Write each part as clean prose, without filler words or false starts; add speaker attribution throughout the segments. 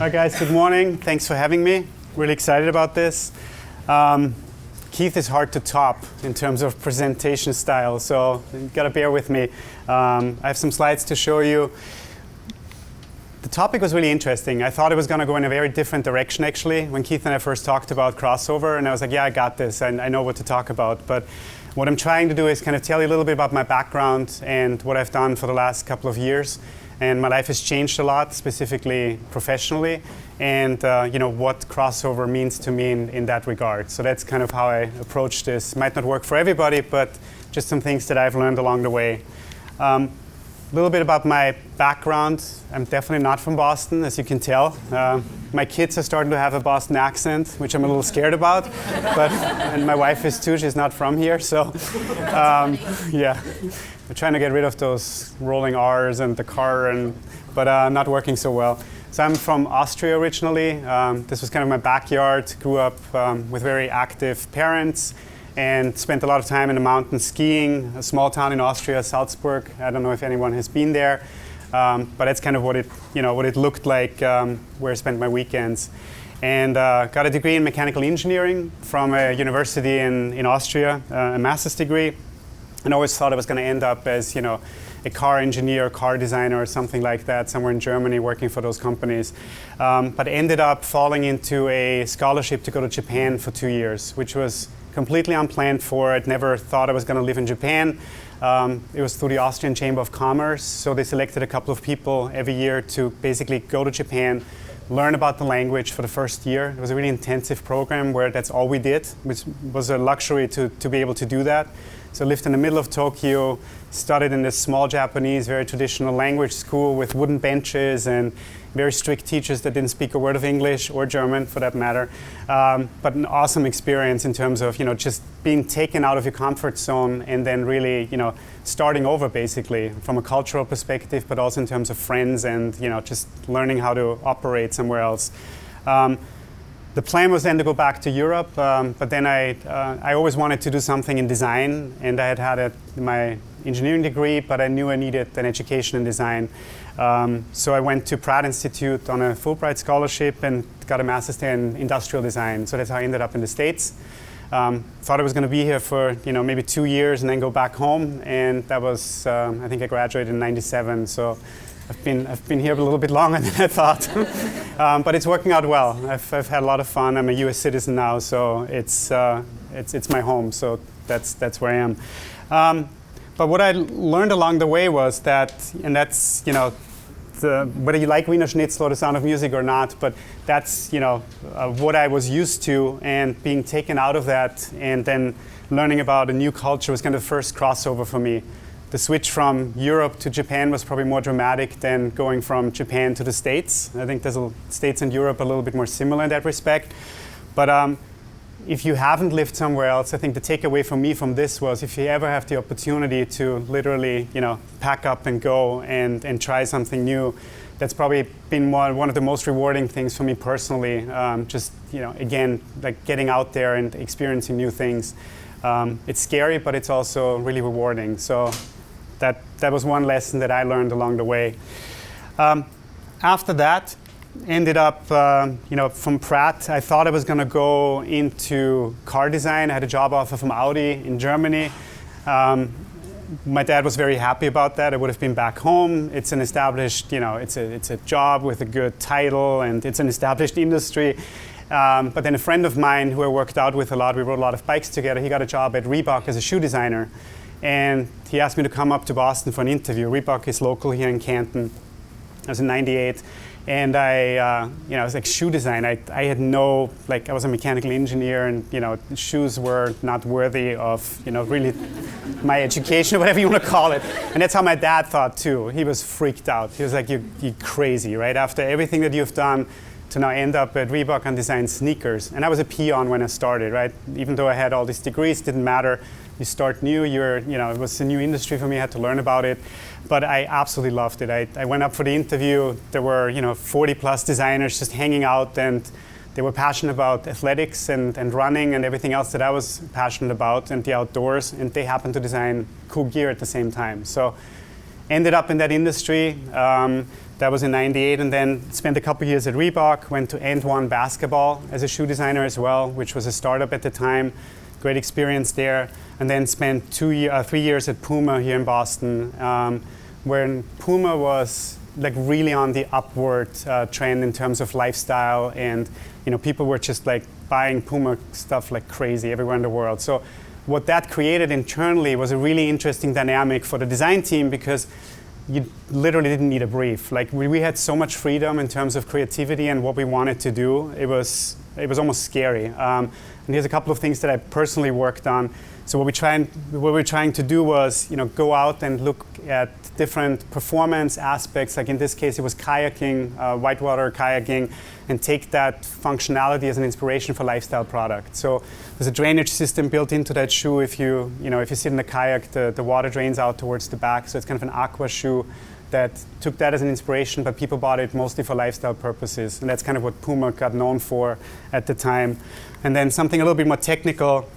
Speaker 1: Hi guys, good morning. Thanks for having me. Really excited about this. Keith is hard to top in terms of presentation style, so you gotta bear with me. I have some slides to show you. The topic was really interesting. I thought it was gonna go in a very different direction actually when Keith and I first talked about crossover, and I was like, yeah, I got this, and I know what to talk about. But what I'm trying to do is kind of tell you a little bit about my background and what I've done for the last couple of years. And my life has changed a lot, specifically professionally, and what crossover means to me in that regard. So that's kind of how I approach this. Might not work for everybody, but just some things that I've learned along the way. A little bit about my background. I'm definitely not from Boston, as you can tell. My kids are starting to have a Boston accent, which I'm a little scared about. And my wife is too. She's not from here, so yeah. We're trying to get rid of those rolling R's and the car, but not working so well. So I'm from Austria originally. This was kind of my backyard. Grew up with very active parents and spent a lot of time in the mountains skiing. A small town in Austria, Salzburg. I don't know if anyone has been there, but that's kind of what it looked like where I spent my weekends. And got a degree in mechanical engineering from a university in Austria, a master's degree. And always thought I was going to end up as, a car engineer, car designer, or something like that, somewhere in Germany working for those companies. But ended up falling into a scholarship to go to Japan for 2 years, which was completely unplanned for. I'd never thought I was going to live in Japan. It was through the Austrian Chamber of Commerce. So they selected a couple of people every year to basically go to Japan, learn about the language for the first year. It was a really intensive program where that's all we did, which was a luxury to be able to do that. So I lived in the middle of Tokyo, studied in this small Japanese, very traditional language school with wooden benches and very strict teachers that didn't speak a word of English or German for that matter. But an awesome experience in terms of, just being taken out of your comfort zone and then really, starting over basically from a cultural perspective, but also in terms of friends and, just learning how to operate somewhere else. The plan was then to go back to Europe, but then I always wanted to do something in design, and I had my engineering degree, but I knew I needed an education in design. So I went to Pratt Institute on a Fulbright scholarship and got a master's there in industrial design. So that's how I ended up in the States. Thought I was going to be here for maybe 2 years and then go back home, and that was I think I graduated in '97. So I've been here a little bit longer than I thought, but it's working out well. I've had a lot of fun. I'm a U.S. citizen now, so it's my home. So that's where I am. But what I learned along the way was that, and that's whether you like Wiener Schnitzel or The Sound of Music or not, but that's what I was used to, and being taken out of that and then learning about a new culture was kind of the first crossover for me. The switch from Europe to Japan was probably more dramatic than going from Japan to the States. I think the States and Europe are a little bit more similar in that respect. But if you haven't lived somewhere else, I think the takeaway for me from this was if you ever have the opportunity to literally, pack up and go and try something new, that's probably been one of the most rewarding things for me personally. Again, like getting out there and experiencing new things. It's scary, but it's also really rewarding. So that was one lesson that I learned along the way. After that, ended up, from Pratt, I thought I was going to go into car design. I had a job offer from Audi in Germany. My dad was very happy about that. I would have been back home. It's an established, it's a job with a good title, and it's an established industry. But then a friend of mine who I worked out with a lot, we rode a lot of bikes together, he got a job at Reebok as a shoe designer. And he asked me to come up to Boston for an interview. Reebok is local here in Canton. I was in '98. And I was like shoe design. I had no, like I was a mechanical engineer, and shoes were not worthy of really my education or whatever you want to call it. And that's how my dad thought too. He was freaked out. He was like, you're crazy, right? After everything that you've done to now end up at Reebok and design sneakers. And I was a peon when I started, right? Even though I had all these degrees, didn't matter. You start new, it was a new industry for me, I had to learn about it. But I absolutely loved it. I went up for the interview, there were 40 plus designers just hanging out, and they were passionate about athletics and running and everything else that I was passionate about, and the outdoors, and they happened to design cool gear at the same time. So ended up in that industry, that was in '98, and then spent a couple years at Reebok, went to And1 Basketball as a shoe designer as well, which was a startup at the time. Great experience there, and then spent 3 years at Puma here in Boston, where Puma was like really on the upward trend in terms of lifestyle, and people were just like buying Puma stuff like crazy everywhere in the world. So what that created internally was a really interesting dynamic for the design team, because you literally didn't need a brief. Like we had so much freedom in terms of creativity and what we wanted to do. It was almost scary. And here's a couple of things that I personally worked on. So what we're trying to do was, go out and look at different performance aspects. Like in this case, it was kayaking, whitewater kayaking, and take that functionality as an inspiration for lifestyle products. So there's a drainage system built into that shoe. If you sit in a kayak, the water drains out towards the back. So it's kind of an aqua shoe that took that as an inspiration, but people bought it mostly for lifestyle purposes. And that's kind of what Puma got known for at the time. And then something a little bit more technical.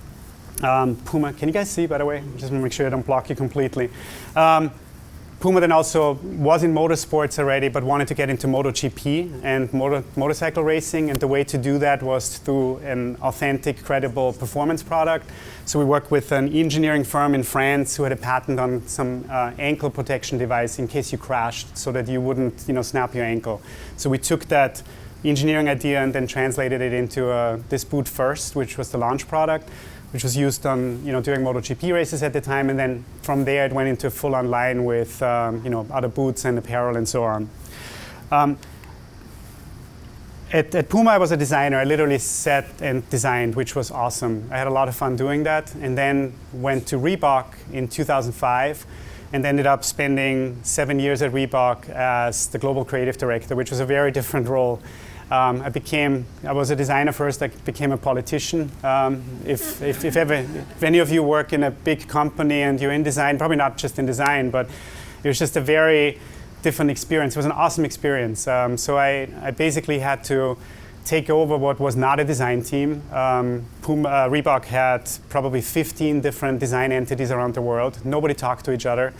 Speaker 1: Puma, can you guys see, by the way? Just want to make sure I don't block you completely. Puma then also was in motorsports already, but wanted to get into MotoGP and motorcycle racing. And the way to do that was through an authentic, credible performance product. So we worked with an engineering firm in France who had a patent on some ankle protection device in case you crashed, so that you wouldn't, snap your ankle. So we took that engineering idea and then translated it into this boot first, which was the launch product, which was used on, during MotoGP races at the time, and then from there it went into full-on line with, other boots and apparel and so on. At Puma, I was a designer. I literally sat and designed, which was awesome. I had a lot of fun doing that, and then went to Reebok in 2005, and ended up spending 7 years at Reebok as the global creative director, which was a very different role. I was a designer first. I became a politician. If any of you work in a big company and you're in design, probably not just in design, but it was just a very different experience. It was an awesome experience. So I basically had to take over what was not a design team. Reebok had probably 15 different design entities around the world. Nobody talked to each other.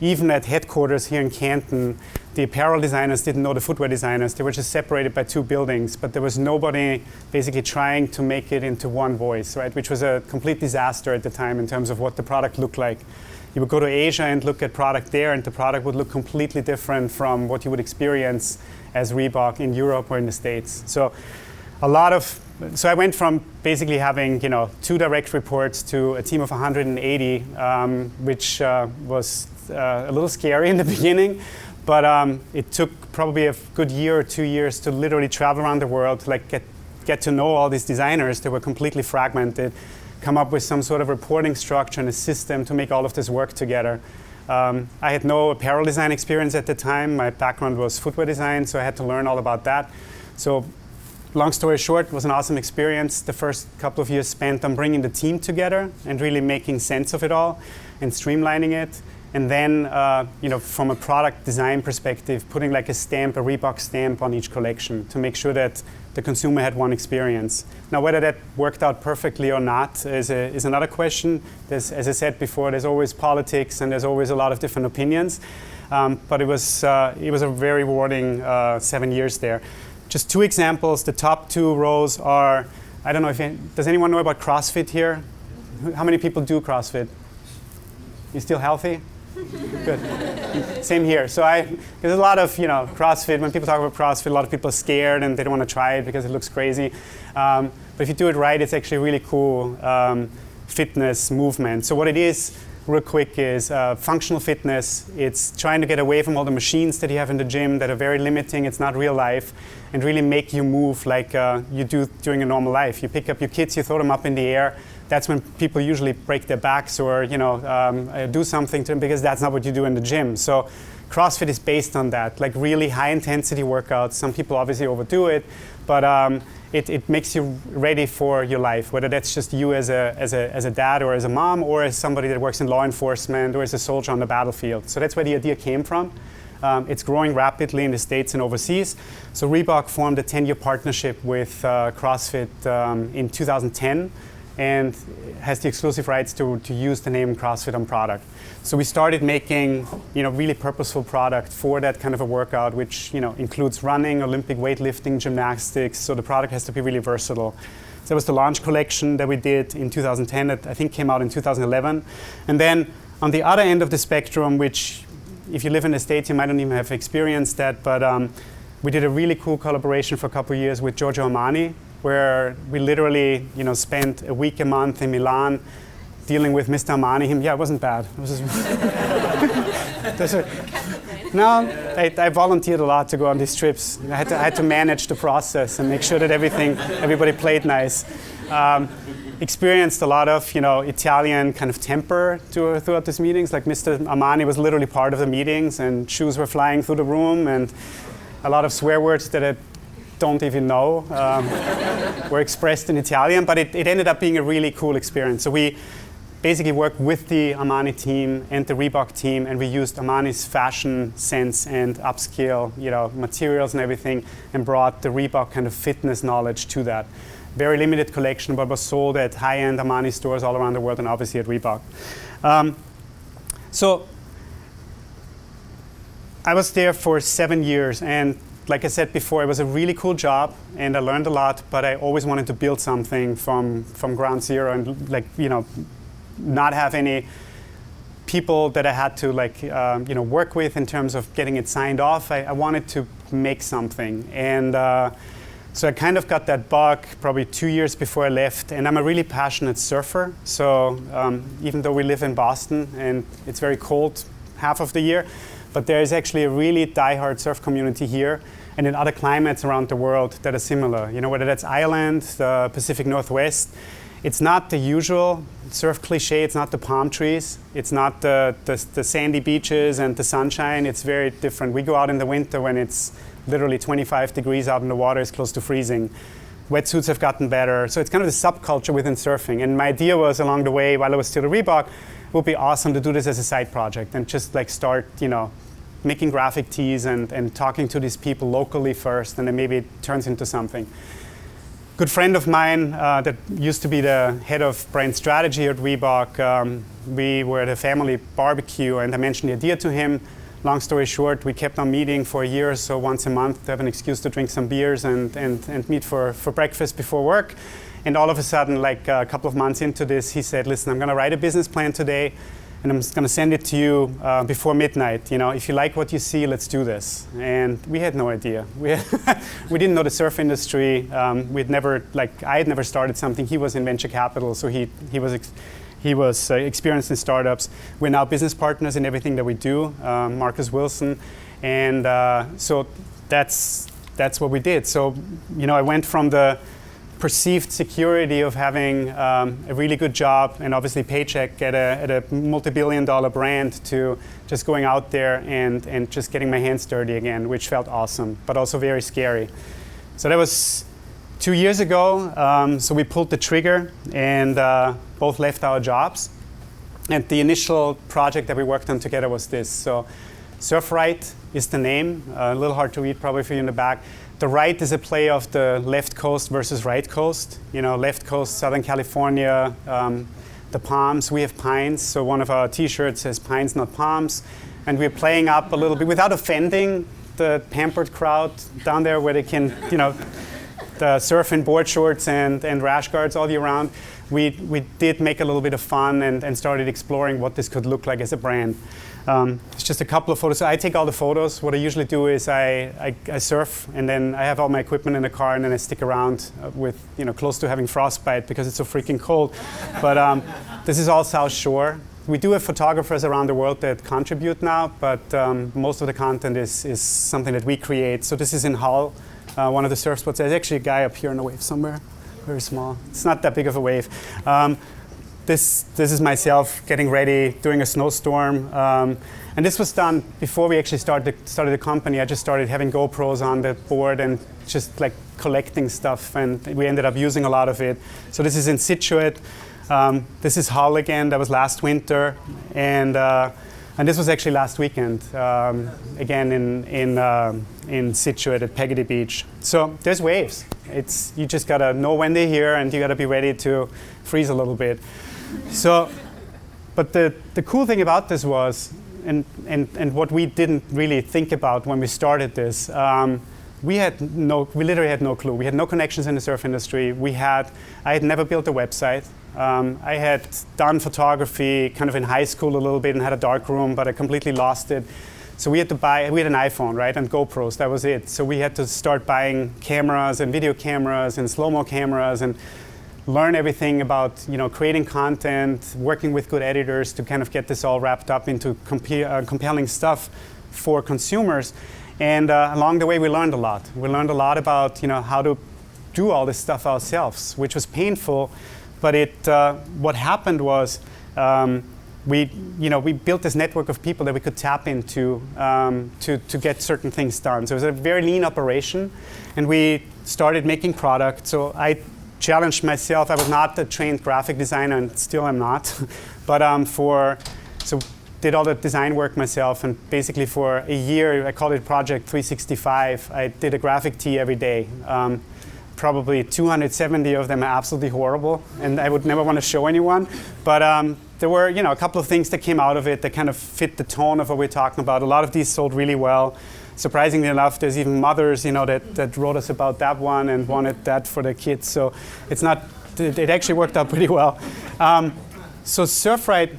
Speaker 1: Even at headquarters here in Canton, the apparel designers didn't know the footwear designers. They were just separated by 2 buildings, but there was nobody basically trying to make it into one voice, right? Which was a complete disaster at the time in terms of what the product looked like. You would go to Asia and look at product there, and the product would look completely different from what you would experience as Reebok in Europe or in the States. So I went from basically having 2 direct reports to a team of 180, which was a little scary in the beginning, but it took probably a good year or 2 years to literally travel around the world, to get to know all these designers. They were completely fragmented, come up with some sort of reporting structure and a system to make all of this work together. I had no apparel design experience at the time. My background was footwear design, so I had to learn all about that. So long story short, it was an awesome experience. The first couple of years spent on bringing the team together and really making sense of it all and streamlining it. And then, from a product design perspective, putting like a Reebok stamp on each collection to make sure that the consumer had one experience. Now, whether that worked out perfectly or not is another question. As I said before, there's always politics and there's always a lot of different opinions. But it was a very rewarding 7 years there. Just 2 examples. The top 2 rows are, I don't know does anyone know about CrossFit here? How many people do CrossFit? You still healthy? Good. Same here. So there's a lot of, CrossFit. When people talk about CrossFit, a lot of people are scared and they don't want to try it because it looks crazy. But if you do it right, it's actually a really cool fitness movement. So what it is, real quick is functional fitness. It's trying to get away from all the machines that you have in the gym that are very limiting. It's not real life, and really make you move like you do during a normal life. You pick up your kids, you throw them up in the air. That's when people usually break their backs or do something to them, because that's not what you do in the gym. So CrossFit is based on that, like really high intensity workouts. Some people obviously overdo it, but it makes you ready for your life, whether that's just you as a dad or as a mom, or as somebody that works in law enforcement, or as a soldier on the battlefield. So that's where the idea came from. It's growing rapidly in the States and overseas. So Reebok formed a 10-year partnership with CrossFit in 2010, and has the exclusive rights to use the name CrossFit on product. So we started making really purposeful product for that kind of a workout, which includes running, Olympic weightlifting, gymnastics. So the product has to be really versatile. So that was the launch collection that we did in 2010 that I think came out in 2011. And then on the other end of the spectrum, which if you live in the States, you might not even have experienced that, but we did a really cool collaboration for a couple of years with Giorgio Armani, where we literally, spent a week, a month in Milan dealing with Mr. Armani. It wasn't bad. It was just I volunteered a lot to go on these trips. I had to manage the process and make sure that everybody played nice. Experienced a lot of, Italian kind of temper throughout these meetings. Like Mr. Armani was literally part of the meetings, and shoes were flying through the room, and a lot of swear words that I don't even know were expressed in Italian, but it ended up being a really cool experience. So we basically worked with the Armani team and the Reebok team, and we used Armani's fashion sense and upscale, materials and everything, and brought the Reebok kind of fitness knowledge to that. Very limited collection, but was sold at high-end Armani stores all around the world, and obviously at Reebok. So I was there for 7 years, and like I said before, it was a really cool job, and I learned a lot, but I always wanted to build something from ground zero, and not have any people that I had to work with in terms of getting it signed off. I wanted to make something, and so I kind of got that bug probably 2 years before I left, and I'm a really passionate surfer. So even though we live in Boston and it's very cold half of the year, but there is actually a really diehard surf community here and in other climates around the world that are similar. Whether that's Ireland, the Pacific Northwest. It's not the usual surf cliche. It's not the palm trees. It's not the sandy beaches and the sunshine. It's very different. We go out in the winter when it's literally 25 degrees out in the water. It's close to freezing. Wetsuits have gotten better. So it's kind of the subculture within surfing. And my idea was along the way, while I was still at Reebok, it would be awesome to do this as a side project and just start, making graphic tees and talking to these people locally first, and then maybe it turns into something. Good friend of mine that used to be the head of brand strategy at Reebok, we were at a family barbecue, and I mentioned the idea to him. Long story short, we kept on meeting for a year or so, once a month, to have an excuse to drink some beers and meet for breakfast before work. And all of a sudden, a couple of months into this, he said, listen, I'm going to write a business plan today, and I'm just going to send it to you before midnight. If you like what you see, let's do this. And we had no idea. We didn't know the surf industry. I had never started something. He was in venture capital, so he was experienced in startups. We're now business partners in everything that we do, Marcus Wilson. And so that's what we did. So, I went from the perceived security of having a really good job and obviously paycheck at a multi-billion-dollar brand to just going out there and just getting my hands dirty again, which felt awesome, but also very scary. So that was 2 years ago. So we pulled the trigger and both left our jobs. And the initial project that we worked on together was this. So Surfright is the name, a little hard to read probably for you in the back. The right is a play of the left coast versus right coast. Left coast, Southern California, the palms. We have pines, so one of our t-shirts says pines, not palms. And we're playing up a little bit without offending the pampered crowd down there where they can, the surf in board shorts and rash guards all year round. We did make a little bit of fun and started exploring what this could look like as a brand. It's just a couple of photos. So I take all the photos. What I usually do is I surf, and then I have all my equipment in the car, and then I stick around with close to having frostbite because it's so freaking cold. But this is all South Shore. We do have photographers around the world that contribute now, but most of the content is something that we create. So this is in Hull, one of the surf spots. There's actually a guy up here on the wave somewhere, very small. It's not that big of a wave. This is myself getting ready, doing a snowstorm. And this was done before we actually started the company. I just started having GoPros on the board and just like collecting stuff, and we ended up using a lot of it. So this is in Scituate. This is Hull again. That was last winter, and this was actually last weekend. Again in Scituate at Peggotty Beach. So there's waves. You just gotta know when they're here, and you gotta be ready to freeze a little bit. So, but the cool thing about this was, and what we didn't really think about when we started this. We literally had no clue. We had no connections in the surf industry. I had never built a website. I had done photography kind of in high school a little bit and had a dark room, but I completely lost it. So we had an iPhone, right, and GoPros, that was it. So we had to start buying cameras and video cameras and slow-mo cameras and learn everything about, creating content, working with good editors to kind of get this all wrapped up into compelling stuff for consumers. And along the way, we learned a lot. We learned a lot about, how to do all this stuff ourselves, which was painful. But what happened was we built this network of people that we could tap into to get certain things done. So it was a very lean operation, and we started making product. So I challenged myself. I was not a trained graphic designer, and still am not. But did all the design work myself, and basically for a year, I called it Project 365. I did a graphic tee every day. Probably 270 of them are absolutely horrible, and I would never want to show anyone. But there were, a couple of things that came out of it that kind of fit the tone of what we're talking about. A lot of these sold really well. Surprisingly enough, there's even mothers, that wrote us about that one and wanted that for their kids. So it actually worked out pretty well. So Surfright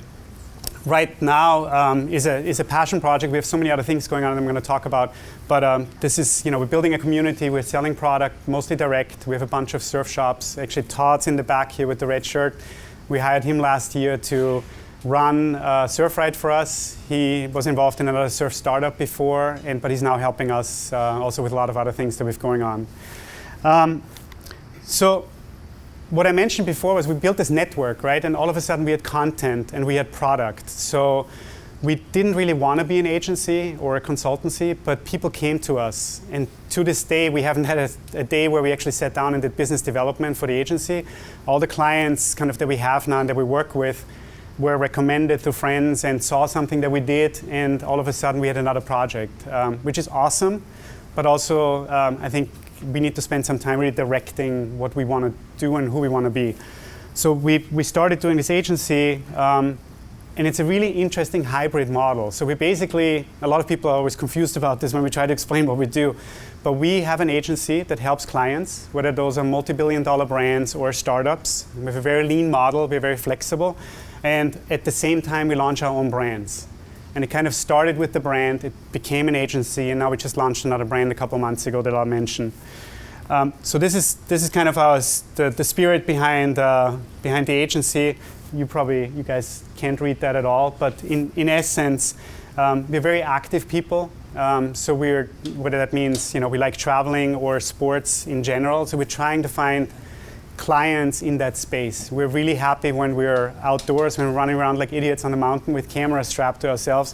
Speaker 1: right now is a passion project. We have so many other things going on that I'm going to talk about. But this is, we're building a community. We're selling product, mostly direct. We have a bunch of surf shops. Actually, Todd's in the back here with the red shirt. We hired him last year to run Surfright for us. He was involved in another surf startup before, but he's now helping us also with a lot of other things that we have going on. So what I mentioned before was we built this network, right? And all of a sudden we had content and we had product. So we didn't really want to be an agency or a consultancy, but people came to us. And to this day, we haven't had a day where we actually sat down and did business development for the agency. All the clients kind of that we have now and that we work with were recommended to friends and saw something that we did, and all of a sudden we had another project, which is awesome. But also, I think we need to spend some time really directing what we want to do and who we want to be. So we started doing this agency, and it's a really interesting hybrid model. So we basically, a lot of people are always confused about this when we try to explain what we do. But we have an agency that helps clients, whether those are multi-billion-dollar brands or startups. We have a very lean model, we're very flexible. And at the same time, we launch our own brands. And it kind of started with the brand, it became an agency, and now we just launched another brand a couple of months ago that I'll mention. So this is kind of the spirit behind the agency. You guys can't read that at all, but in essence, we're very active people. So whether that means we like traveling or sports in general. So we're trying to find clients in that space. We're really happy when we're outdoors, when we're running around like idiots on the mountain with cameras strapped to ourselves,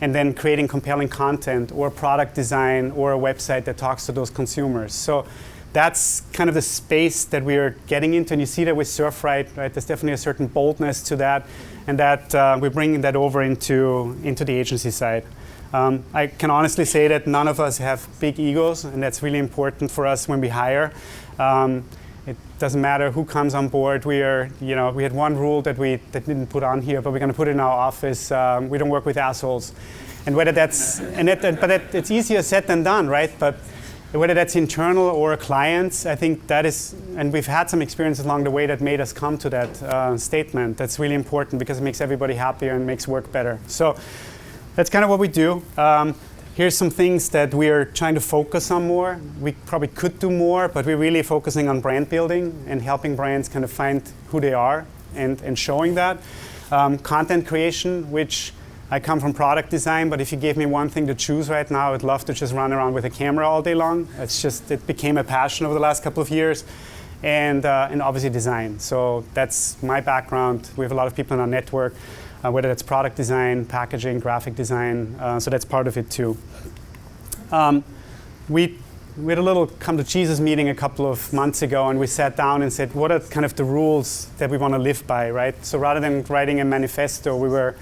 Speaker 1: and then creating compelling content or product design or a website that talks to those consumers. So that's kind of the space that we're getting into, and you see that with Surfright, right? There's definitely a certain boldness to that, and that we're bringing that over into the agency side. I can honestly say that none of us have big egos, and that's really important for us when we hire. It doesn't matter who comes on board. We had one rule that didn't put on here, but we're going to put it in our office. We don't work with assholes, and it's easier said than done, right? But whether that's internal or clients, I think that is, and we've had some experiences along the way that made us come to that statement. That's really important because it makes everybody happier and makes work better. So that's kind of what we do. Here's some things that we're trying to focus on more. We probably could do more, but we're really focusing on brand building and helping brands kind of find who they are and showing that. Content creation, which I come from product design, but if you gave me one thing to choose right now, I'd love to just run around with a camera all day long. It became a passion over the last couple of years. And obviously design. So that's my background. We have a lot of people in our network, whether that's product design, packaging, graphic design. So that's part of it too. We had a little come to Jesus meeting a couple of months ago, and we sat down and said, what are kind of the rules that we want to live by, right? So rather than writing a manifesto, we're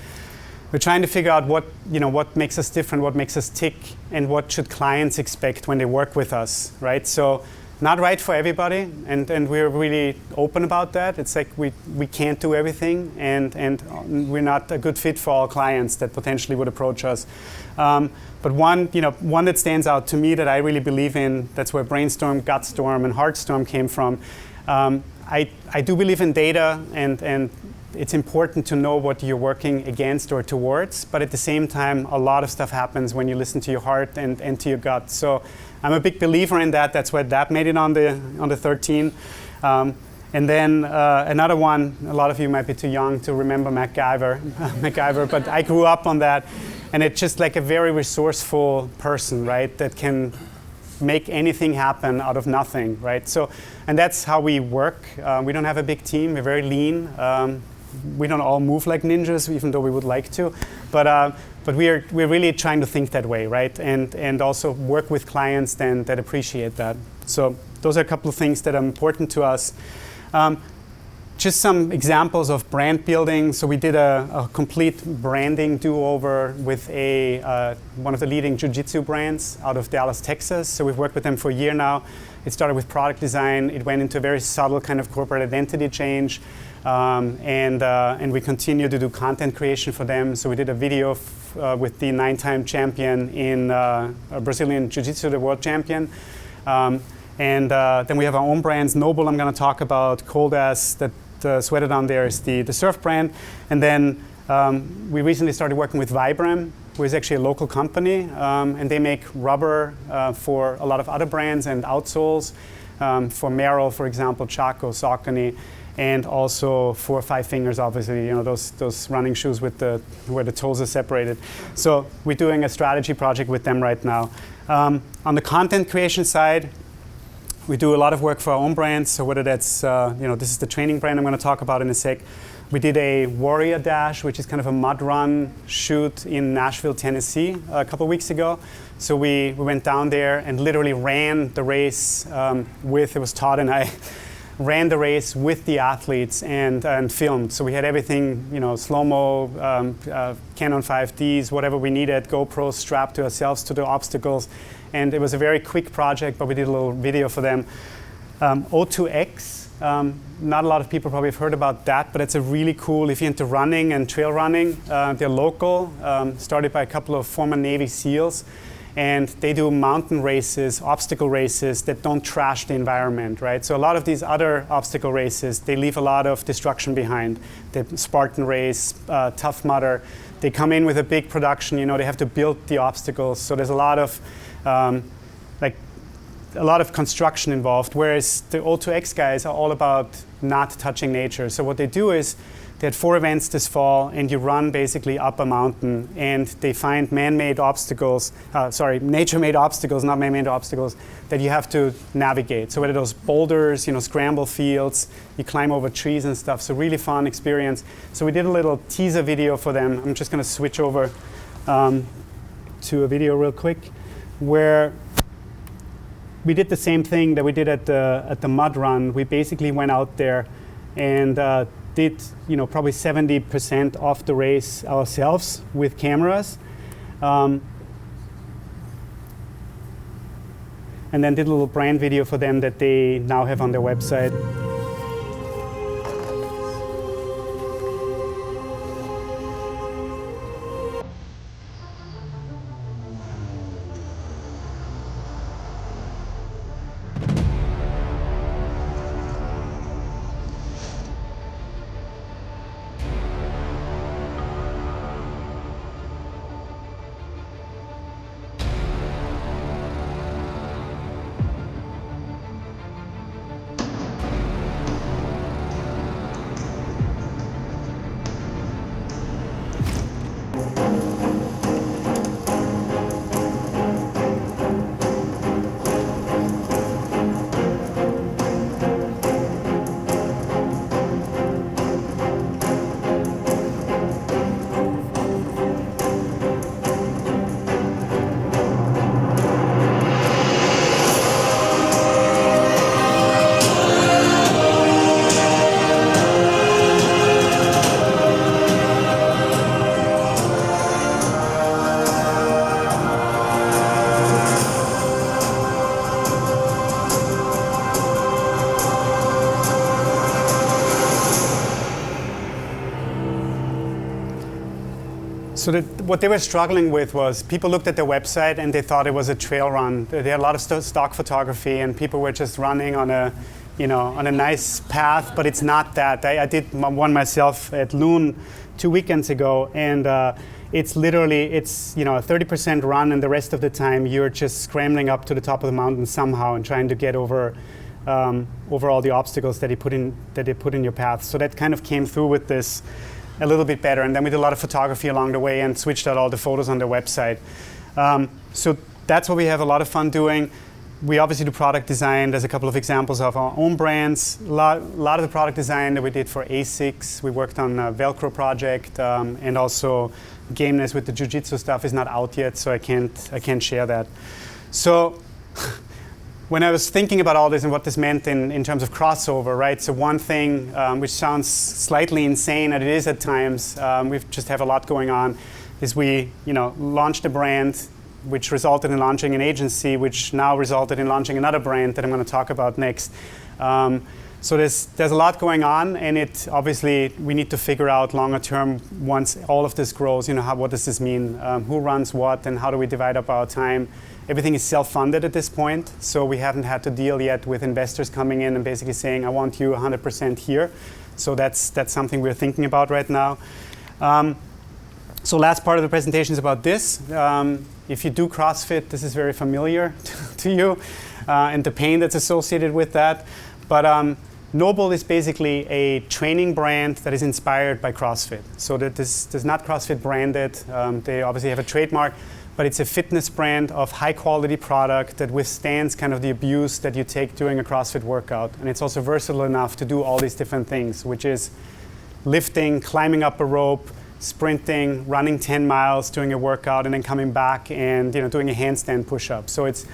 Speaker 1: trying to figure out what makes us different, what makes us tick, and what should clients expect when they work with us, right? So not right for everybody, and we're really open about that. It's like we can't do everything, and we're not a good fit for all clients that potentially would approach us. But one that stands out to me that I really believe in, that's where Brainstorm, Gutstorm, and Heartstorm came from. I do believe in data, and it's important to know what you're working against or towards, but at the same time, a lot of stuff happens when you listen to your heart and to your gut. So I'm a big believer in that. That's why that made it on the 13. And then another one, a lot of you might be too young to remember MacGyver, but I grew up on that. And it's just like a very resourceful person, right, that can make anything happen out of nothing, right? So, and that's how we work. We don't have a big team. We're very lean. We don't all move like ninjas, even though we would like to. But we're really trying to think that way, right? And also work with clients that appreciate that. So those are a couple of things that are important to us. Just some examples of brand building. So we did a complete branding do-over with one of the leading jiu-jitsu brands out of Dallas, Texas. So we've worked with them for a year now. It started with product design. It went into a very subtle kind of corporate identity change. And we continue to do content creation for them. So we did a video with the 9-time champion in Brazilian Jiu-Jitsu, the world champion. And then we have our own brands. Noble, I'm going to talk about. Cold Ass, that sweater down there is the surf brand. And then we recently started working with Vibram, who is actually a local company. And they make rubber for a lot of other brands and outsoles. For Merrell, for example, Chaco, Saucony. And also for Five Fingers, obviously, those running shoes with where the toes are separated. So we're doing a strategy project with them right now. On the content creation side, we do a lot of work for our own brands. So whether that's, this is the training brand I'm going to talk about in a sec. We did a Warrior Dash, which is kind of a mud run shoot in Nashville, Tennessee, a couple of weeks ago. So we went down there and literally ran the race it was Todd and I, ran the race with the athletes and filmed. So we had everything, slow-mo, Canon 5Ds, whatever we needed, GoPro strapped to ourselves to the obstacles. And it was a very quick project, but we did a little video for them. O2X, not a lot of people probably have heard about that, but it's a really cool, if you're into running and trail running, they're local, started by a couple of former Navy SEALs. And they do mountain races, obstacle races that don't trash the environment, right? So a lot of these other obstacle races, they leave a lot of destruction behind. The Spartan race, Tough Mudder, they come in with a big production, they have to build the obstacles. So there's a lot of construction involved, whereas the O2X guys are all about not touching nature. So what they do is, they had 4 events this fall, and you run basically up a mountain, and they find nature-made obstacles, not man-made obstacles, that you have to navigate. So whether those boulders, scramble fields, you climb over trees and stuff. So really fun experience. So we did a little teaser video for them. I'm just going to switch over to a video real quick, where we did the same thing that we did at the mud run. We basically went out there and did probably 70% of the race ourselves with cameras, and then did a little brand video for them that they now have on their website. So what they were struggling with was people looked at their website and they thought it was a trail run. They had a lot of stock photography and people were just running on a, on a nice path, but it's not that. I did one myself at Loon 2 weekends ago, and it's literally, a 30% run, and the rest of the time you're just scrambling up to the top of the mountain somehow and trying to get over all the obstacles that they put in your path. So that kind of came through with this a little bit better, and then we did a lot of photography along the way and switched out all the photos on their website. So that's what we have a lot of fun doing. We obviously do product design. There's a couple of examples of our own brands. A lot of the product design that we did for ASICs, we worked on a Velcro project, and also gameness with the jiu-jitsu stuff is not out yet, so I can't share that. So when I was thinking about all this and what this meant in terms of crossover, right? So one thing which sounds slightly insane, and it is at times, we just have a lot going on, is we launched a brand which resulted in launching an agency, which now resulted in launching another brand that I'm going to talk about next. So there's a lot going on, and it obviously we need to figure out longer term once all of this grows. What does this mean? Who runs what, and how do we divide up our time? Everything is self-funded at this point, so we haven't had to deal yet with investors coming in and basically saying, "I want you 100% here." So that's something we're thinking about right now. So last part of the presentation is about this. If you do CrossFit, this is very familiar to you, and the pain that's associated with that. But Noble is basically a training brand that is inspired by CrossFit. So that this is not CrossFit branded. They obviously have a trademark, but it's a fitness brand of high quality product that withstands kind of the abuse that you take during a CrossFit workout. And it's also versatile enough to do all these different things, which is lifting, climbing up a rope, sprinting, running 10 miles, doing a workout, and then coming back and doing a handstand push-up. So it's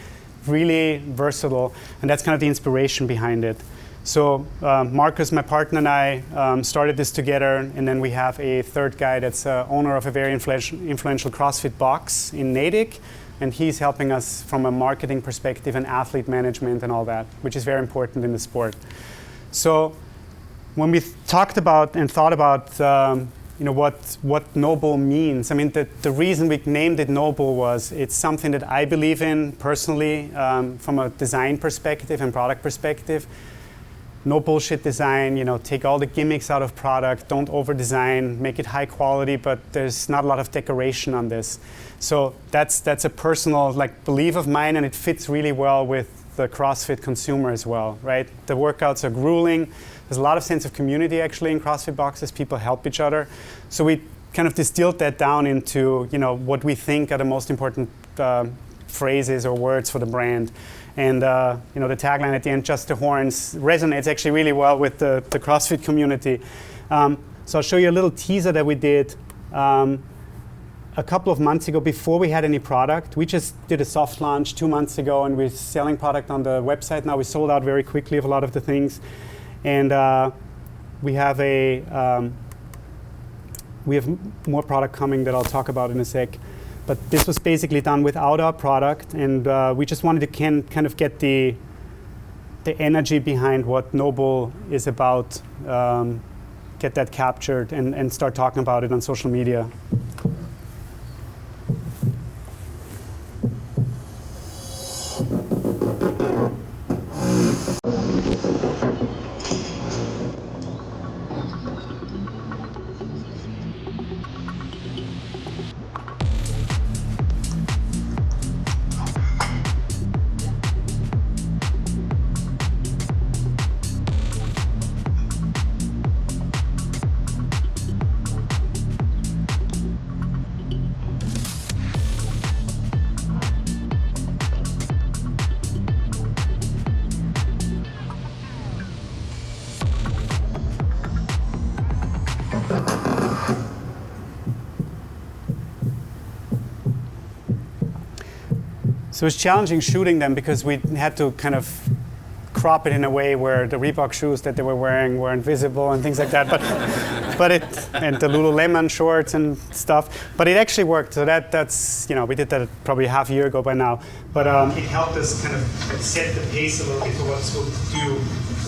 Speaker 1: really versatile, and that's kind of the inspiration behind it. So Marcus, my partner, and I started this together, and then we have a third guy that's owner of a very influential CrossFit box in Natick, and he's helping us from a marketing perspective and athlete management and all that, which is very important in the sport. So when we talked about and thought about what Noble means. I mean, the reason we named it Noble was it's something that I believe in personally from a design perspective and product perspective. No bullshit design, take all the gimmicks out of product, don't over-design, make it high quality, but there's not a lot of decoration on this. So that's a personal belief of mine, and it fits really well with the CrossFit consumer as well, right? The workouts are grueling. There's a lot of sense of community actually in CrossFit boxes. People help each other. So we kind of distilled that down into what we think are the most important phrases or words for the brand. And the tagline at the end, "Just the horns," resonates actually really well with the CrossFit community. So I'll show you a little teaser that we did a couple of months ago before we had any product. We just did a soft launch 2 months ago, and we're selling product on the website now. We sold out very quickly of a lot of the things. And we have more product coming that I'll talk about in a sec. But this was basically done without our product, and we just wanted to kind of get the energy behind what Noble is about, get that captured, and start talking about it on social media. So it was challenging shooting them because we had to kind of crop it in a way where the Reebok shoes that they were wearing weren't visible and things like that. And the Lululemon shorts and stuff. But it actually worked. So that's we did that probably half a year ago by now. But it helped us kind of set the pace a little bit for what it's supposed to do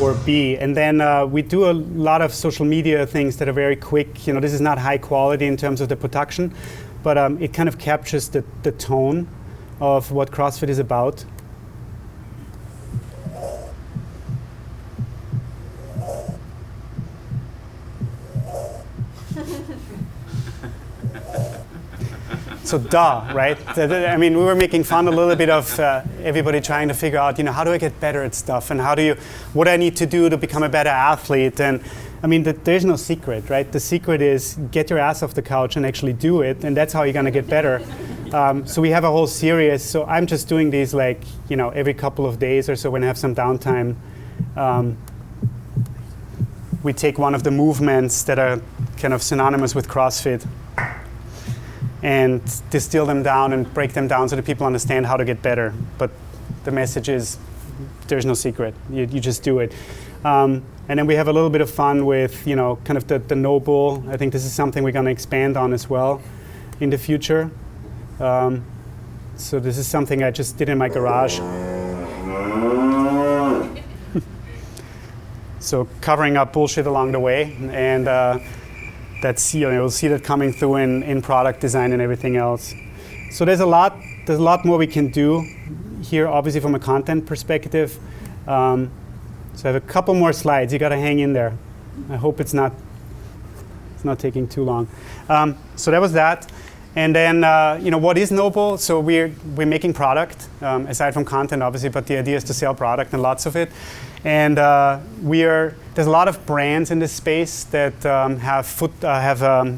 Speaker 1: or be. And then we do a lot of social media things that are very quick. This is not high quality in terms of the production. but it kind of captures the tone of what CrossFit is about. So right? I mean, we were making fun a little bit of everybody trying to figure out, how do I get better at stuff, and what I need to do to become a better athlete. And I mean, there's no secret, right? The secret is get your ass off the couch and actually do it, and that's how you're gonna get better. So we have a whole series. So I'm just doing these every couple of days or so when I have some downtime. We take one of the movements that are kind of synonymous with CrossFit and distill them down and break them down so that people understand how to get better. But the message is there's no secret. You just do it. And then we have a little bit of fun with, kind of the noble. I think this is something we're going to expand on as well in the future. So this is something I just did in my garage. So covering up bullshit along the way. And that's, you'll see that coming through in product design and everything else. So there's a lot more we can do here, obviously from a content perspective. So I have a couple more slides. You got to hang in there. I hope it's not taking too long. So that was that. And then, what is Noble? So we're making product, aside from content, obviously, but the idea is to sell product and lots of it. And there's a lot of brands in this space that have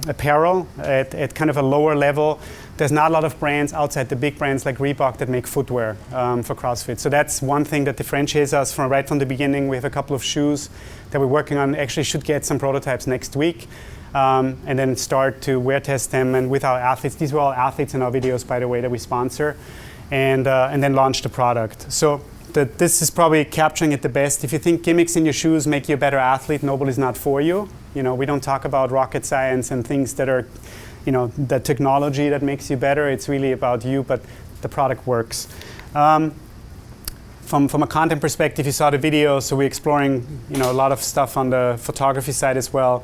Speaker 1: apparel at kind of a lower level. There's not a lot of brands outside the big brands like Reebok that make footwear for CrossFit. So that's one thing that differentiates us right from the beginning. We have a couple of shoes that we're working on. Actually should get some prototypes next week. And then start to wear test them and with our athletes. These were all athletes in our videos, by the way, that we sponsor, and then launch the product. So this is probably capturing it the best. If you think gimmicks in your shoes make you a better athlete, Noble is not for you. We don't talk about rocket science and things that are, the technology that makes you better. It's really about you, but the product works. From a content perspective, you saw the video, so we're exploring, a lot of stuff on the photography side as well.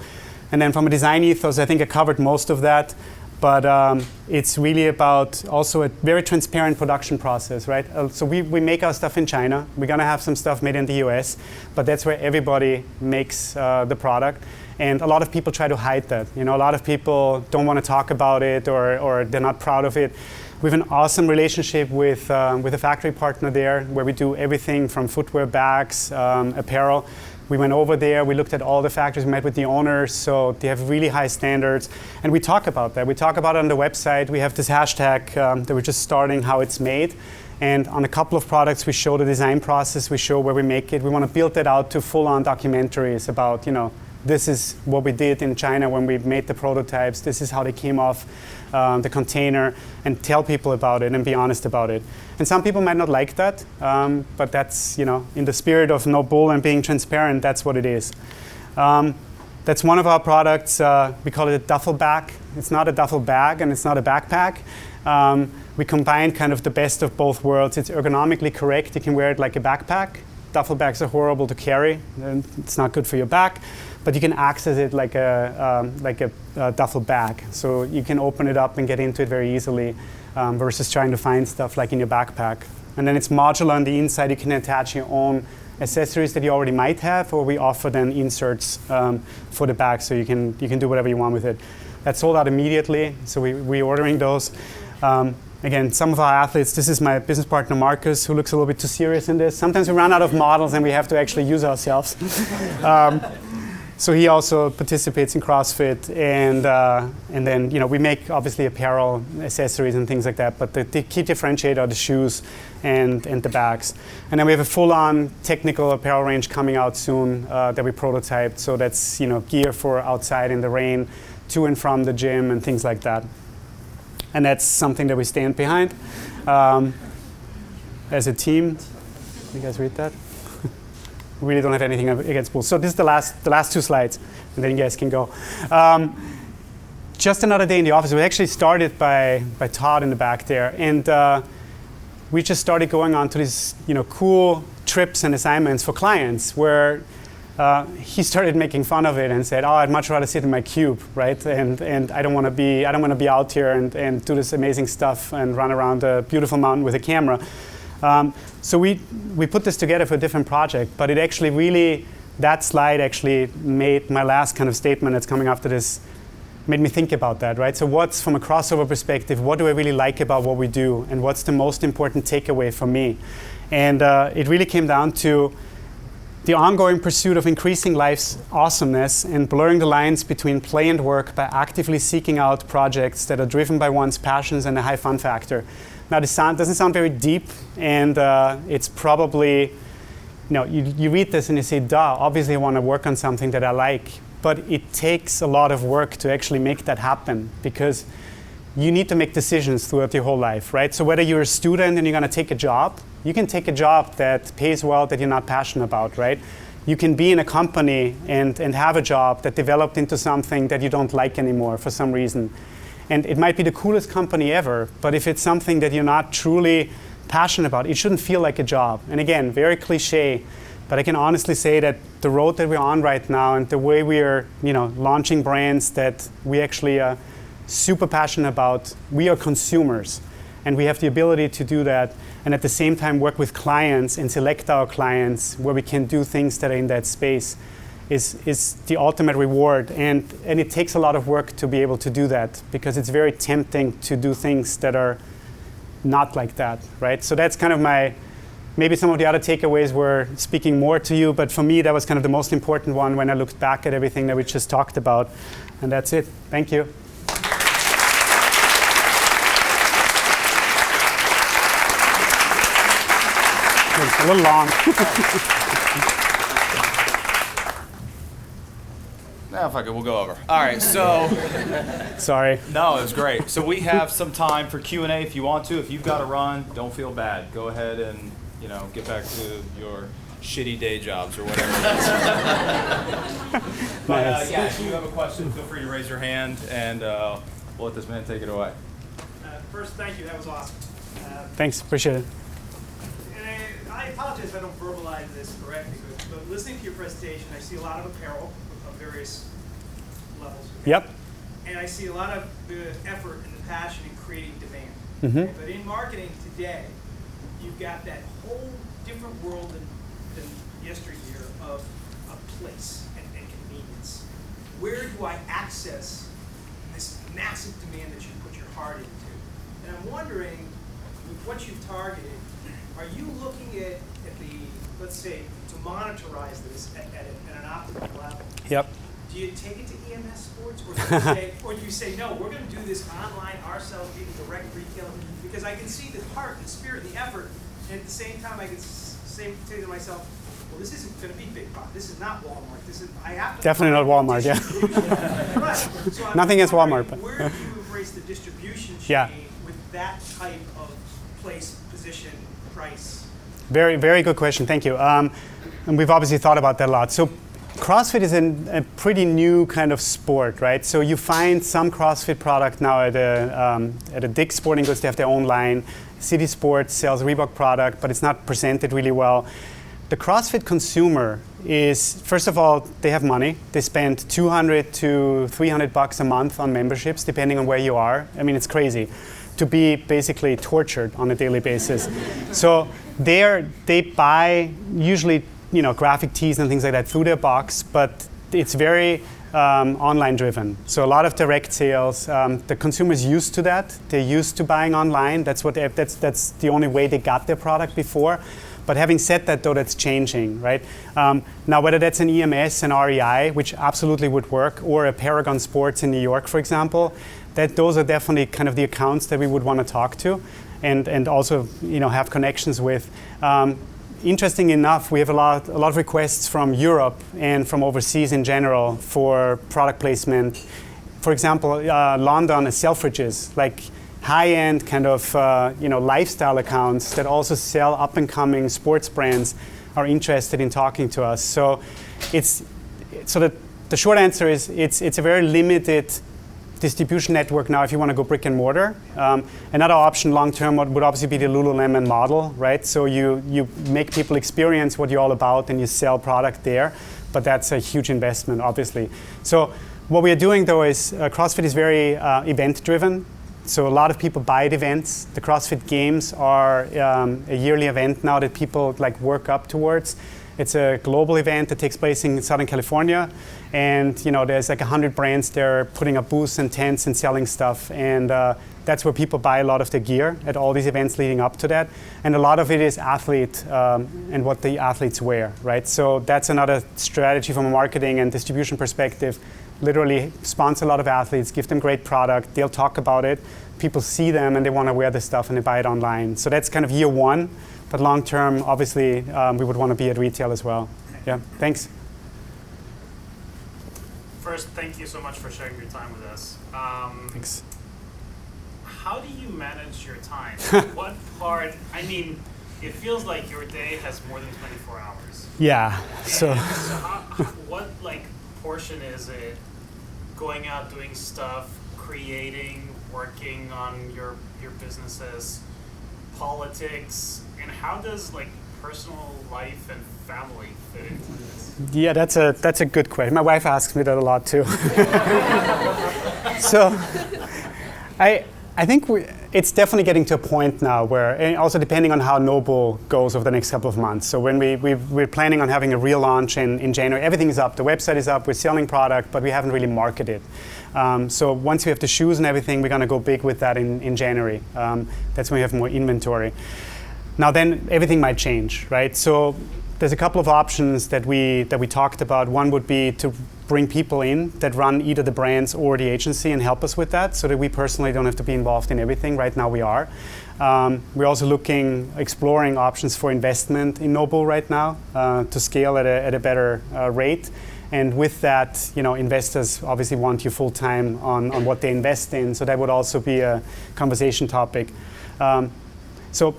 Speaker 1: And then from a design ethos, I think I covered most of that, but it's really about also a very transparent production process, right? So we make our stuff in China. We're gonna have some stuff made in the US, but that's where everybody makes the product. And a lot of people try to hide that. A lot of people don't want to talk about it or they're not proud of it. We have an awesome relationship with a factory partner there where we do everything from footwear, bags, apparel. We went over there, we looked at all the factories, we met with the owners, so they have really high standards. And we talk about that. We talk about it on the website. We have this hashtag that we're just starting, how it's made. And on a couple of products, we show the design process, we show where we make it. We want to build that out to full-on documentaries about, this is what we did in China when we made the prototypes. This is how they came off the container, and tell people about it and be honest about it. And some people might not like that, but that's, in the spirit of no bull and being transparent, that's what it is. That's one of our products. We call it a duffel bag. It's not a duffel bag and it's not a backpack. We combine kind of the best of both worlds. It's ergonomically correct. You can wear it like a backpack. Duffel bags are horrible to carry, and it's not good for your back. But you can access it like a duffel bag. So you can open it up and get into it very easily versus trying to find stuff like in your backpack. And then it's modular on the inside. You can attach your own accessories that you already might have, or we offer then inserts for the bag so you can do whatever you want with it. That sold out immediately, so we're ordering those. Again, some of our athletes, this is my business partner Marcus, who looks a little bit too serious in this. Sometimes we run out of models and we have to actually use ourselves. So he also participates in CrossFit, and then we make obviously apparel, accessories, and things like that. But the key differentiator are the shoes and the bags. And then we have a full-on technical apparel range coming out soon that we prototyped. So that's gear for outside in the rain, to and from the gym, and things like that. And that's something that we stand behind as a team. You guys read that? We really don't have anything against bulls. So this is the last two slides, and then you guys can go. Just another day in the office. We actually started by Todd in the back there, and we just started going on to these cool trips and assignments for clients where he started making fun of it and said, "Oh, I'd much rather sit in my cube, right? And I don't want to be out here and do this amazing stuff and run around a beautiful mountain with a camera." So we put this together for a different project, but it actually really, that slide actually made my last kind of statement that's coming after this, made me think about that, right? So what's, from a crossover perspective, what do I really like about what we do, and what's the most important takeaway for me? And it really came down to the ongoing pursuit of increasing life's awesomeness and blurring the lines between play and work by actively seeking out projects that are driven by one's passions and a high fun factor. Now, this doesn't sound very deep, and it's probably, you read this and you say, duh, obviously I want to work on something that I like, but it takes a lot of work to actually make that happen, because you need to make decisions throughout your whole life, right? So whether you're a student and you're going to take a job, you can take a job that pays well that you're not passionate about, right? You can be in a company and have a job that developed into something that you don't like anymore for some reason. And it might be the coolest company ever, but if it's something that you're not truly passionate about, it shouldn't feel like a job. And again, very cliche, but I can honestly say that the road that we're on right now and the way we are, launching brands that we actually are super passionate about, we are consumers. And we have the ability to do that, and at the same time work with clients and select our clients where we can do things that are in that space is the ultimate reward. And it takes a lot of work to be able to do that, because it's very tempting to do things that are not like that, right? So that's kind of maybe some of the other takeaways were speaking more to you, but for me that was kind of the most important one when I looked back at everything that we just talked about. And that's it. Thank you. It's a little long.
Speaker 2: Now, if I could, we'll go over. All right, so.
Speaker 1: Sorry.
Speaker 2: No, it was great. So we have some time for Q&A if you want to. If you've got to run, don't feel bad. Go ahead and, get back to your shitty day jobs or whatever it is. But yeah, if you have a question, feel free to raise your hand, and we'll let this man take it away.
Speaker 3: First, thank you. That was awesome.
Speaker 1: Thanks. Appreciate it.
Speaker 3: I apologize if I don't verbalize this correctly, but listening to your presentation, I see a lot of apparel of various levels.
Speaker 1: Yep.
Speaker 3: And I see a lot of the effort and the passion in creating demand.
Speaker 1: Mm-hmm.
Speaker 3: But in marketing today, you've got that whole different world than yesteryear of a place and convenience. Where do I access this massive demand that you put your heart into? And I'm wondering, with what you've targeted, are you looking at the, let's say, to monetize this at an optimal level?
Speaker 1: Yep.
Speaker 3: Do you take it to EMS Sports, or do you say, no, we're going to do this online ourselves, even direct retail? Because I can see the heart, the spirit, the effort, and at the same time, I can say to myself, well, this isn't going to be Big Box. This is not Walmart. I have to
Speaker 1: definitely not Walmart. Yeah.
Speaker 3: Right. So
Speaker 1: nothing is Walmart. But
Speaker 3: where do you embrace the distribution chain with that type of place, position, price?
Speaker 1: Very, very good question. Thank you. And we've obviously thought about that a lot. So CrossFit is a pretty new kind of sport, right? So you find some CrossFit product now at a Dick's Sporting Goods. They have their own line. City Sports sells a Reebok product, but it's not presented really well. The CrossFit consumer is, first of all, they have money. They spend $200 to $300 a month on memberships, depending on where you are. I mean, it's crazy to be basically tortured on a daily basis. So they buy usually, graphic tees and things like that through their box, but it's very online driven. So a lot of direct sales. The consumer's used to that. They're used to buying online. That's the only way they got their product before. But having said that, though, that's changing, right? Now, whether that's an EMS, an REI, which absolutely would work, or a Paragon Sports in New York, for example, those are definitely kind of the accounts that we would want to talk to, and also have connections with. Interesting enough, we have a lot of requests from Europe and from overseas in general for product placement. For example, London is Selfridges, like high-end kind of lifestyle accounts that also sell up-and-coming sports brands are interested in talking to us. So the short answer is it's a very limited distribution network now if you want to go brick and mortar. Another option long term would obviously be the Lululemon model, right? So you make people experience what you're all about and you sell product there, but that's a huge investment, obviously. So what we are doing though is CrossFit is very event driven. So a lot of people buy at events. The CrossFit Games are a yearly event now that people like work up towards. It's a global event that takes place in Southern California, and there's like 100 brands there putting up booths and tents and selling stuff, and that's where people buy a lot of their gear at all these events leading up to that, and a lot of it is athlete and what the athletes wear, right? So that's another strategy from a marketing and distribution perspective. Literally sponsor a lot of athletes, give them great product, they'll talk about it, people see them and they want to wear the stuff and they buy it online. So that's kind of year one. But long term, obviously, we would want to be at retail as well. Yeah, thanks.
Speaker 4: First, thank you so much for sharing your time with us.
Speaker 1: Thanks.
Speaker 4: How do you manage your time? What part, it feels like your day has more than 24 hours.
Speaker 1: Yeah, so
Speaker 4: what portion is it going out, doing stuff, creating, working on your businesses, politics, and how does personal life and family fit into this?
Speaker 1: Yeah, that's a good question. My wife asks me that a lot too. So I think it's definitely getting to a point now where, and also depending on how Noble goes over the next couple of months. So when we're planning on having a real launch in January, everything is up. The website is up. We're selling product, but we haven't really marketed. So once we have the shoes and everything, we're going to go big with that in January. That's when we have more inventory. Now then, everything might change, right? So there's a couple of options that we talked about. One would be to bring people in that run either the brands or the agency and help us with that, so that we personally don't have to be involved in everything. Right now we are. We're also exploring options for investment in Noble right now to scale at a better rate. And with that, investors obviously want you full time on what they invest in. So that would also be a conversation topic. So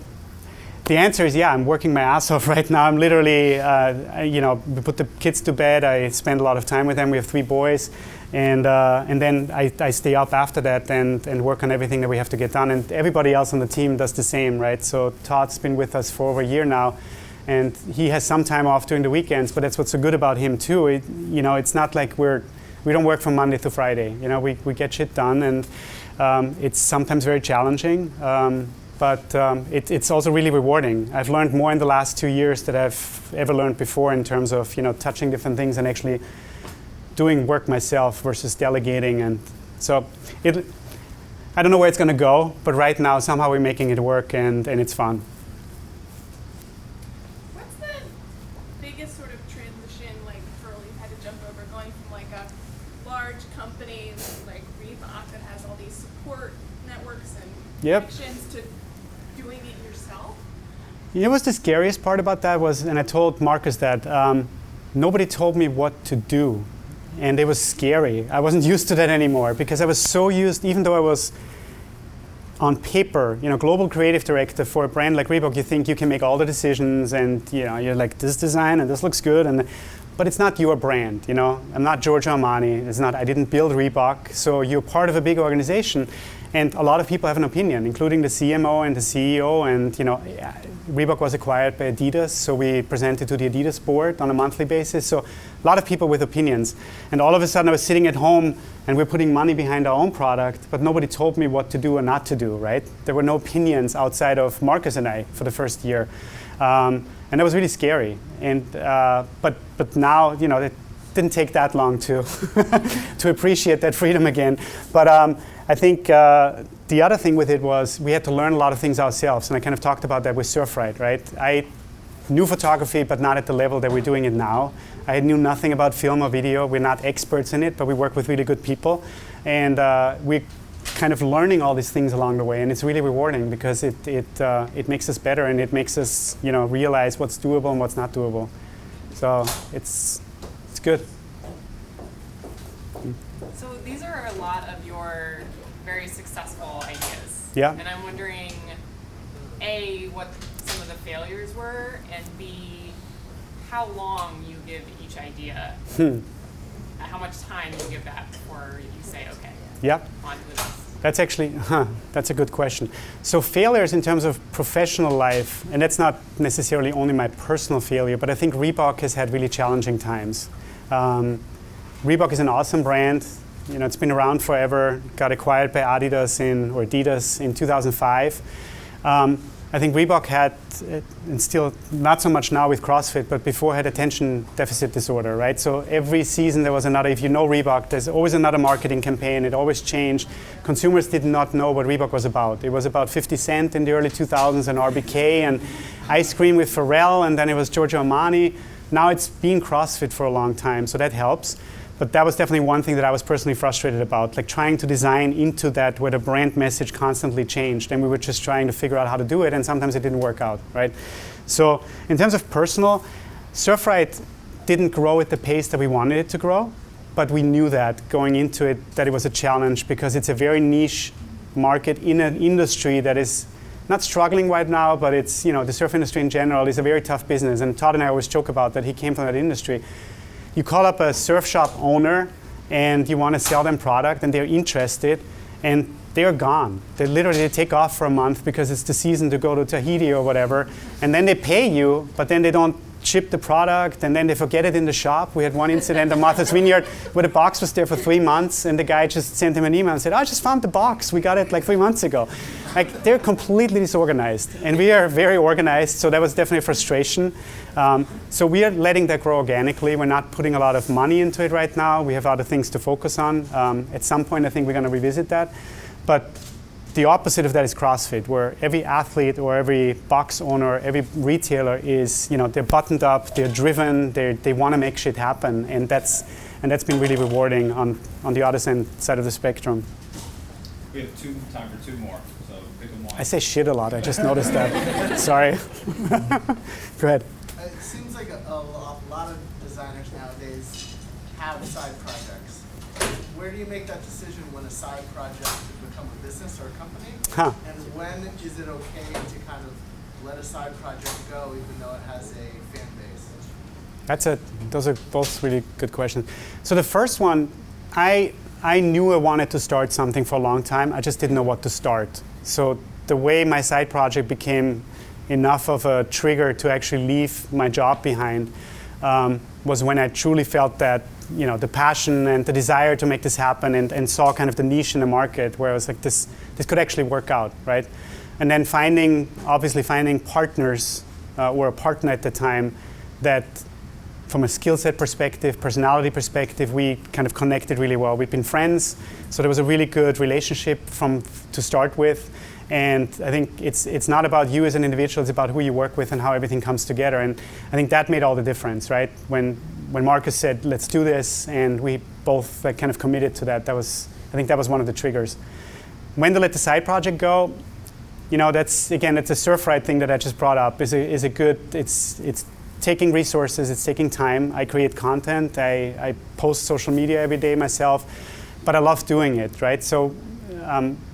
Speaker 1: the answer is, yeah, I'm working my ass off right now. I'm literally, we put the kids to bed. I spend a lot of time with them. We have 3 boys. And then I stay up after that and work on everything that we have to get done. And everybody else on the team does the same, right? So Todd's been with us for over a year now. And he has some time off during the weekends, but that's what's so good about him too. It's not like we don't work from Monday to Friday. We get shit done, and it's sometimes very challenging. But it's also really rewarding. I've learned more in the last 2 years than I've ever learned before in terms of touching different things and actually doing work myself versus delegating. And so I don't know where it's going to go, but right now somehow we're making it work, and it's fun.
Speaker 5: What's the biggest sort of transition hurdle you've had to jump over, going from a large company like Reebok that has all these support networks and connections to doing it yourself?
Speaker 1: What's the scariest part about that was, and I told Marcus that, nobody told me what to do. And it was scary. I wasn't used to that anymore because I was so used, even though I was on paper, global creative director for a brand like Reebok, you think you can make all the decisions and, you're like, this design and this looks good. But it's not your brand, I'm not Giorgio Armani. I didn't build Reebok. So you're part of a big organization. And a lot of people have an opinion, including the CMO and the CEO. And Reebok was acquired by Adidas, so we presented to the Adidas board on a monthly basis. So a lot of people with opinions. And all of a sudden I was sitting at home and we're putting money behind our own product, but nobody told me what to do or not to do, right? There were no opinions outside of Marcus and I for the first year. And that was really scary. And but now, it didn't take that long to to appreciate that freedom again. But I think the other thing with it was we had to learn a lot of things ourselves, and I kind of talked about that with Surfright, right? I knew photography, but not at the level that we're doing it now. I knew nothing about film or video. We're not experts in it, but we work with really good people, and we're kind of learning all these things along the way, and it's really rewarding because it makes us better, and it makes us realize what's doable and what's not doable. So it's good.
Speaker 6: So these are a lot of your very successful ideas.
Speaker 1: Yeah.
Speaker 6: And I'm wondering, A, what some of the failures were, and B, how long you give each idea. How much time you give that before you say, okay.
Speaker 1: Yeah.
Speaker 6: onto this?
Speaker 1: That's actually, that's a good question. So failures in terms of professional life, and that's not necessarily only my personal failure, but I think Reebok has had really challenging times. Reebok is an awesome brand. You know, it's been around forever. Got acquired by Adidas in 2005. I think Reebok had, and still not so much now with CrossFit, but before had attention deficit disorder, right? So every season there was another, if you know Reebok, there's always another marketing campaign. It always changed. Consumers did not know what Reebok was about. It was about 50 Cent in the early 2000s and RBK and ice cream with Pharrell, and then it was Giorgio Armani. Now it's been CrossFit for a long time, so that helps. But that was definitely one thing that I was personally frustrated about, like trying to design into that where the brand message constantly changed, and we were just trying to figure out how to do it, and sometimes it didn't work out, right? So in terms of personal, Surfright didn't grow at the pace that we wanted it to grow, but we knew that going into it, that it was a challenge because it's a very niche market in an industry that is not struggling right now, but it's, you know, the surf industry in general is a very tough business, and Todd and I always joke about that. He came from that industry. You call up a surf shop owner and you want to sell them product and they're interested and they're gone. They literally take off for a month because it's the season to go to Tahiti or whatever, and then they pay you, but then they don't ship the product and then they forget it in the shop. We had one incident at Martha's Vineyard where the box was there for 3 months and the guy just sent him an email and said, I just found the box. We got it like 3 months ago. Like, they're completely disorganized and we are very organized, so that was definitely a frustration. So we are letting that grow organically. We're not putting a lot of money into it right now. We have other things to focus on. At some point I think we're going to revisit that. But the opposite of that is CrossFit, where every athlete or every box owner, every retailer is, you know, they're buttoned up, they're driven, they want to make shit happen, and that's been really rewarding on the other side of the spectrum.
Speaker 2: We have time for two more, so pick them one.
Speaker 1: I say shit a lot. I just noticed that. Sorry. Go ahead.
Speaker 7: It seems like a lot of designers nowadays have side projects. Where do you make that decision when a side project could become a business or a company?
Speaker 1: Huh.
Speaker 7: And when is it okay to kind of let a side project go even though it has a fan base?
Speaker 1: Those are both really good questions. So the first one, I knew I wanted to start something for a long time. I just didn't know what to start. So the way my side project became enough of a trigger to actually leave my job behind was when I truly felt that, you know, the passion and the desire to make this happen and saw kind of the niche in the market where I was like, this could actually work out, right? And then finding partners or a partner at the time that from a skill set perspective, personality perspective, we kind of connected really well. We've been friends, so there was a really good relationship to start with. And I think it's not about you as an individual, it's about who you work with and how everything comes together. And I think that made all the difference, right? When Marcus said, let's do this, and we both kind of committed to that, I think that was one of the triggers. When to let the side project go, you know, it's a Surfright thing that I just brought up, it's taking resources, it's taking time. I create content, I post social media every day myself, but I love doing it, right? So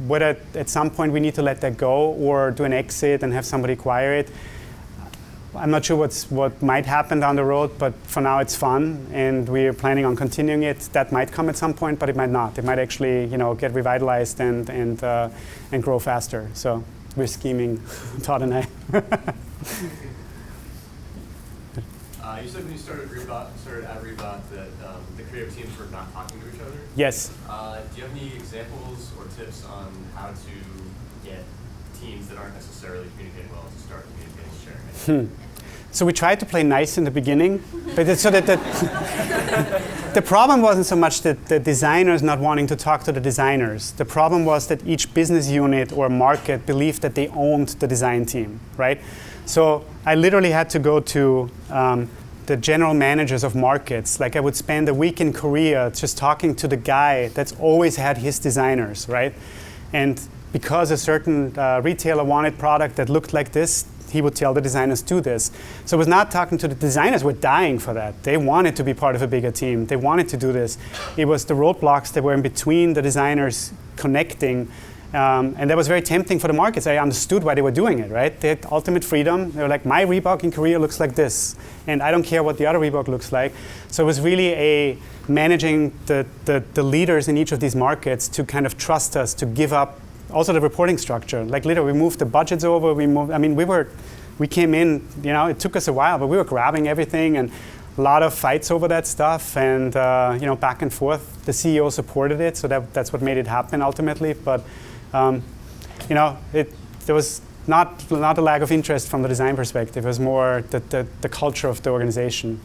Speaker 1: whether at some point we need to let that go or do an exit and have somebody acquire it, I'm not sure what might happen down the road, but for now it's fun and we're planning on continuing it. That might come at some point, but it might not. It might actually, you know, get revitalized and grow faster. So we're scheming, Todd and I.
Speaker 8: You said when you started at Reebok that the creative teams were not talking to each other.
Speaker 1: Yes.
Speaker 8: Do you have any examples or tips on how to get teams that aren't necessarily communicating well to start communicating and sharing?
Speaker 1: So we tried to play nice in the beginning, but so that the problem wasn't so much that the designers not wanting to talk to the designers. The problem was that each business unit or market believed that they owned the design team, right? So I literally had to go to the general managers of markets. Like I would spend a week in Korea just talking to the guy that's always had his designers, right? And because a certain retailer wanted product that looked like this, he would tell the designers, do this. So it was not talking to the designers, were dying for that. They wanted to be part of a bigger team. They wanted to do this. It was the roadblocks that were in between the designers connecting And that was very tempting for the markets. I understood why they were doing it, right? They had ultimate freedom. They were like, my Reebok in Korea looks like this, and I don't care what the other Reebok looks like. So it was really managing the leaders in each of these markets to kind of trust us to give up also the reporting structure. Like literally, we moved the budgets over. We came in. It took us a while, but we were grabbing everything and a lot of fights over that stuff, and back and forth. The CEO supported it, so that's what made it happen ultimately. But there was not a lack of interest from the design perspective. It was more the culture of the organization.